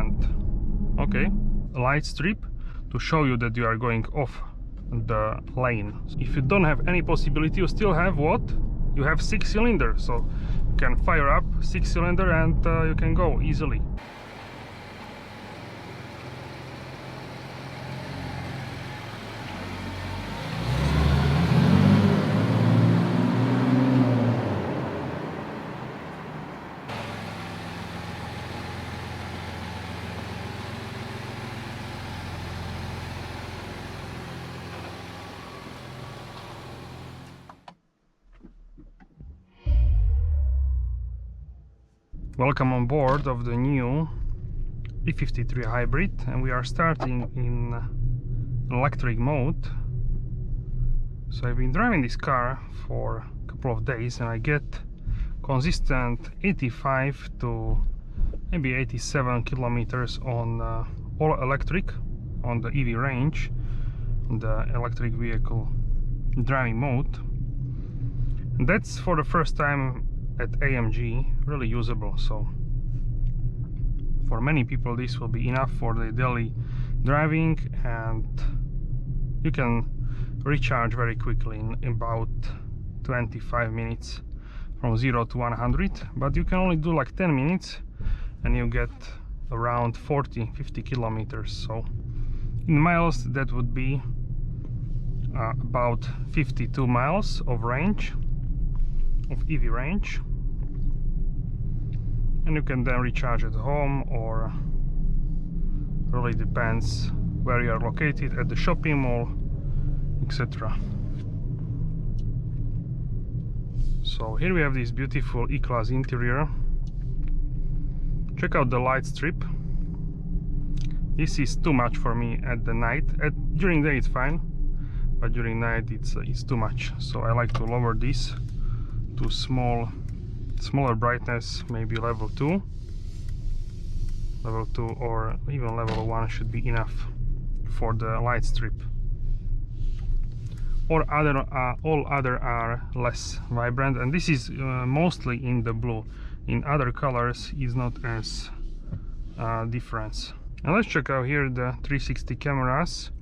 and okay, light strip to show you that you are going off the lane. If you don't have any possibility, you still have what? You have 6-cylinder, so you can fire up 6-cylinder and you can go easily. Welcome on board of the new E53 hybrid, and we are starting in electric mode. So I've been driving this car for a couple of days and I get consistent 85 to maybe 87 kilometers on all electric on the EV range, the electric vehicle driving mode. And that's for the first time at AMG really usable, so for many people this will be enough for the daily driving, and you can recharge very quickly in about 25 minutes from 0 to 100, but you can only do like 10 minutes and you get around 40-50 kilometers. So in miles that would be about 52 miles of range, of EV range, and you can then recharge at home, or really depends where you are located, at the shopping mall, etc. So here we have this beautiful E-Class interior. Check out the light strip. This is too much for me at the night. During the day it's fine, but during night it's too much, so I like to lower this to smaller brightness, maybe level 2 or even level 1 should be enough for the light strip. Or all other are less vibrant, and this is mostly in the blue. In other colors is not as difference. And let's check out here the 360 cameras.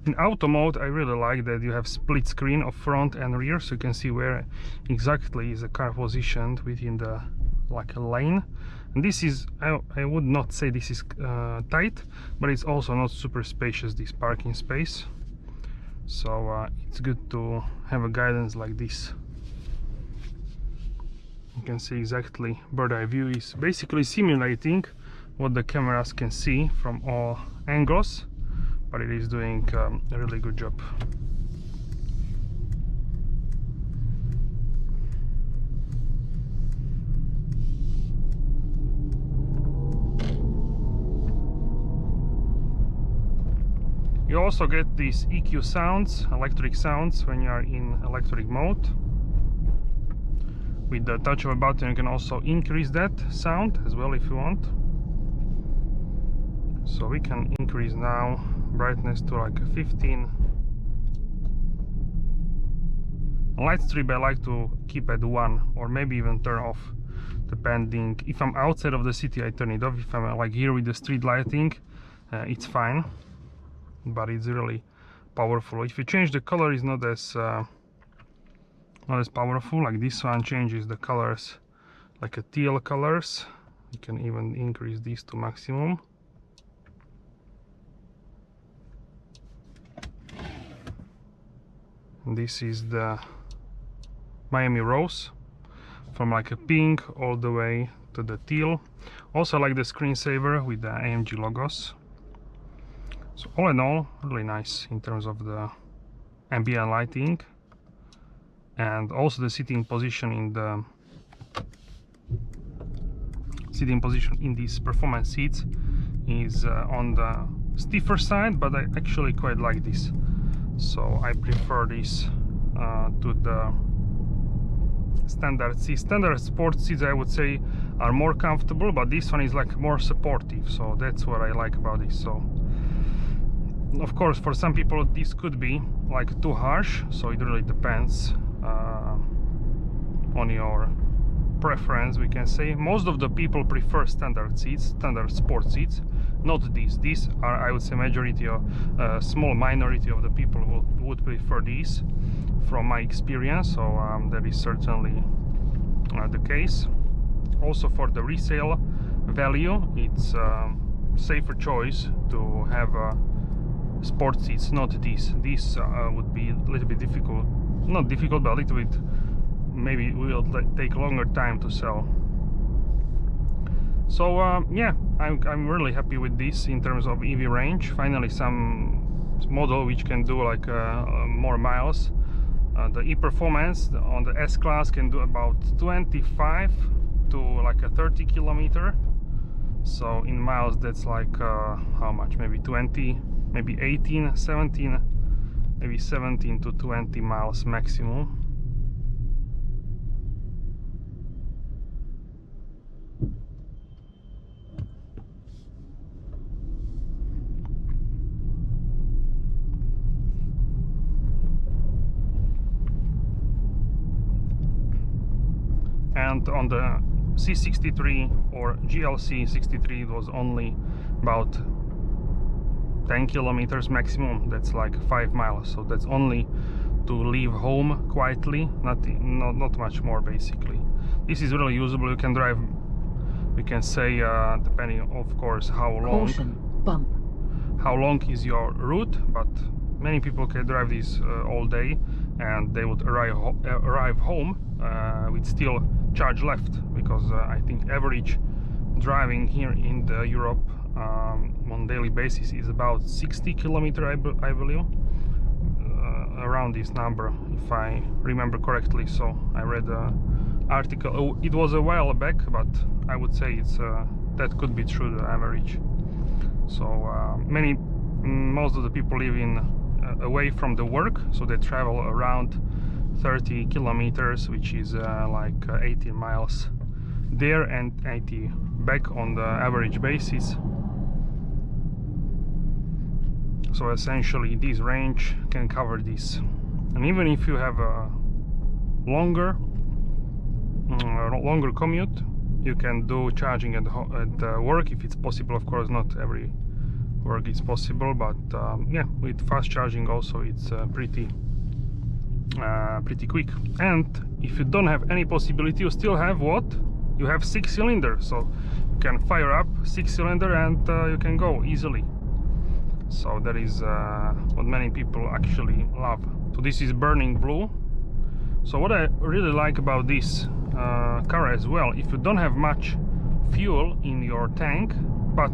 In auto mode, I really like that you have split screen of front and rear, so you can see where exactly is the car positioned within the like a lane. And this is, I would not say this is tight, but it's also not super spacious, this parking space. So it's good to have a guidance like this. You can see exactly bird's eye view is basically simulating what the cameras can see from all angles, but it is doing a really good job. You also get these EQ sounds, electric sounds, when you are in electric mode. With the touch of a button you can also increase that sound as well if you want. So we can increase now brightness to like a 15. Light strip I like to keep at 1 or maybe even turn off, depending. If I'm outside of the city I turn it off. If I'm like here with the street lighting, it's fine, but it's really powerful. If you change the color, it's not as powerful. Like this one changes the colors like a teal colors. You can even increase these to maximum. This is the Miami Rose, from like a pink all the way to the teal. Also like the screensaver with the AMG logos. So all in all, really nice in terms of the ambient lighting, and also the sitting position in these performance seats is on the stiffer side, but I actually quite like this. So I prefer this to the standard seats. Standard sport seats I would say are more comfortable, but this one is like more supportive, so that's what I like about this. So of course for some people this could be like too harsh, so it really depends on your preference, we can say. Most of the people prefer standard seats, standard sport seats, not these. These are, I would say, majority of small minority of the people who would prefer these, from my experience. So that is certainly the case. Also, for the resale value, it's safer choice to have sport seats, not these. These would be a little bit difficult, not difficult, but a little bit, maybe will take longer time to sell. So yeah, I'm really happy with this in terms of EV range. Finally, some model which can do like more miles. The e-performance on the S-Class can do about 25 to like a 30 kilometer. So in miles, that's like how much? Maybe 20, maybe 18, 17, maybe 17 to 20 miles maximum. And on the C63 or GLC 63, it was only about 10 kilometers maximum. That's like 5 miles. So that's only to leave home quietly, not much more basically. This is really usable. You can drive, we can say, depending of course how long. Caution, bump. How long is your route, but many people can drive this all day, and they would arrive home with still charge left, because I think average driving here in Europe on daily basis is about 60 kilometers, I believe, around this number, if I remember correctly. So I read an article. Oh, it was a while back, but I would say it's that could be true, the average. So most of the people live in away from the work, so they travel around 30 kilometers, which is like 18 miles there and 80 back on the average basis. So essentially this range can cover this. And even if you have a longer commute, you can do charging at work if it's possible. Of course, not every work is possible, but yeah, with fast charging also it's pretty quick. And if you don't have any possibility, you still have what? You have 6-cylinder, so you can fire up 6-cylinder and you can go easily. So that is what many people actually love. So this is burning blue. So what I really like about this car as well, if you don't have much fuel in your tank, but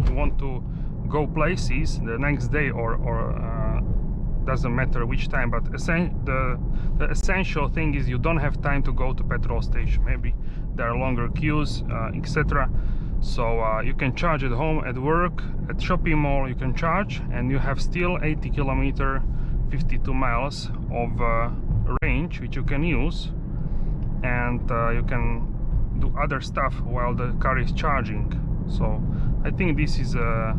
you want to go places the next day, or doesn't matter which time, but the essential thing is you don't have time to go to petrol station. Maybe there are longer queues, etc. So you can charge at home, at work, at shopping mall. You can charge, and you have still 80 kilometer, 52 miles of range, which you can use, and you can do other stuff while the car is charging. So I think this is a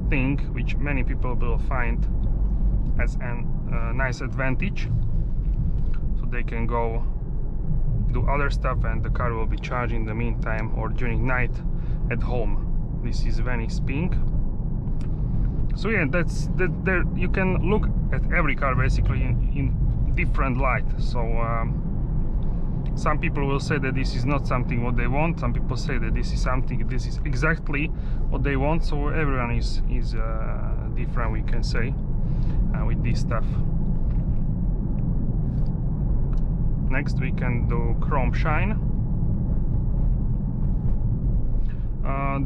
thing which many people will find as a nice advantage. So they can go do other stuff and the car will be charging in the meantime, or during night at home. This is Venice Pink. So yeah, there you can look at every car basically in different light. So some people will say that this is not something what they want. Some people say that this is something, this is exactly what they want. So everyone is different, we can say, with this stuff. Next we can do chrome shine.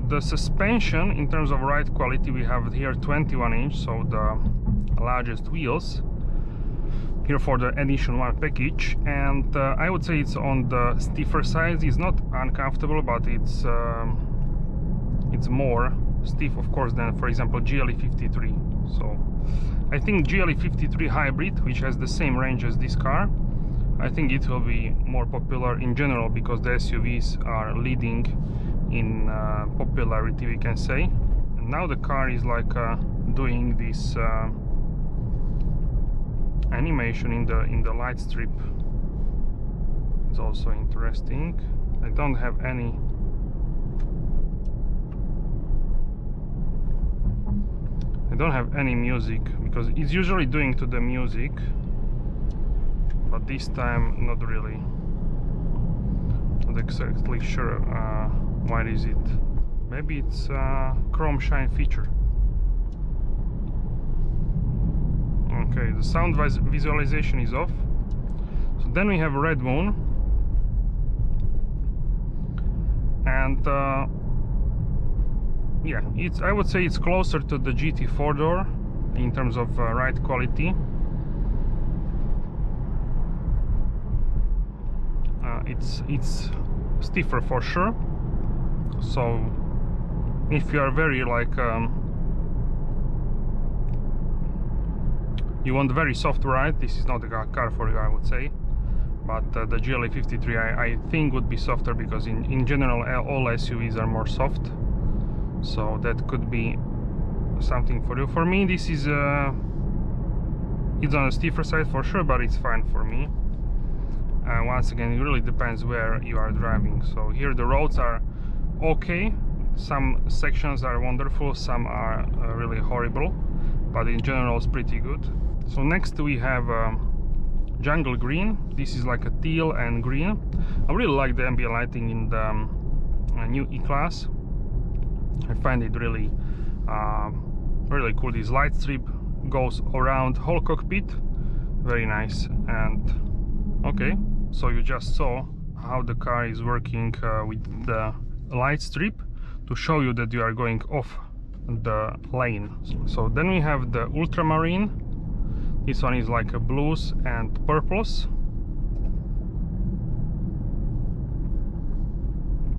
The suspension in terms of ride quality, we have here 21-inch, so the largest wheels here for the edition 1 package, and I would say it's on the stiffer side. It's not uncomfortable, but it's more stiff, of course, than, for example, GLE53. So I think GLE53 hybrid, which has the same range as this car, I think it will be more popular in general, because the SUVs are leading in popularity, we can say. And now the car is like doing this animation in the light strip. It's also interesting. I don't have any music, because it's usually doing to the music, but this time not really. Not exactly sure why is it. Maybe it's chrome shine feature. Okay, the sound visualization is off. So then we have red moon, and yeah, I would say it's closer to the GT 4-door in terms of ride quality. It's stiffer for sure. So if you are very like you want a very soft ride, this is not a car for you, I would say. But the GLA 53 I think would be softer, because in general all SUVs are more soft. So that could be something for you. For me, this is it's on a stiffer side for sure, but it's fine for me. Once again, it really depends where you are driving. So here the roads are okay. Some sections are wonderful, some are really horrible, but in general it's pretty good. So next we have jungle green. This is like a teal and green. I really like the ambient lighting in the new E-Class. I find it really really cool. This light strip goes around whole cockpit, very nice. And okay, so you just saw how the car is working with the light strip to show you that you are going off the lane. So then we have the ultramarine. This one is like a blues and purples.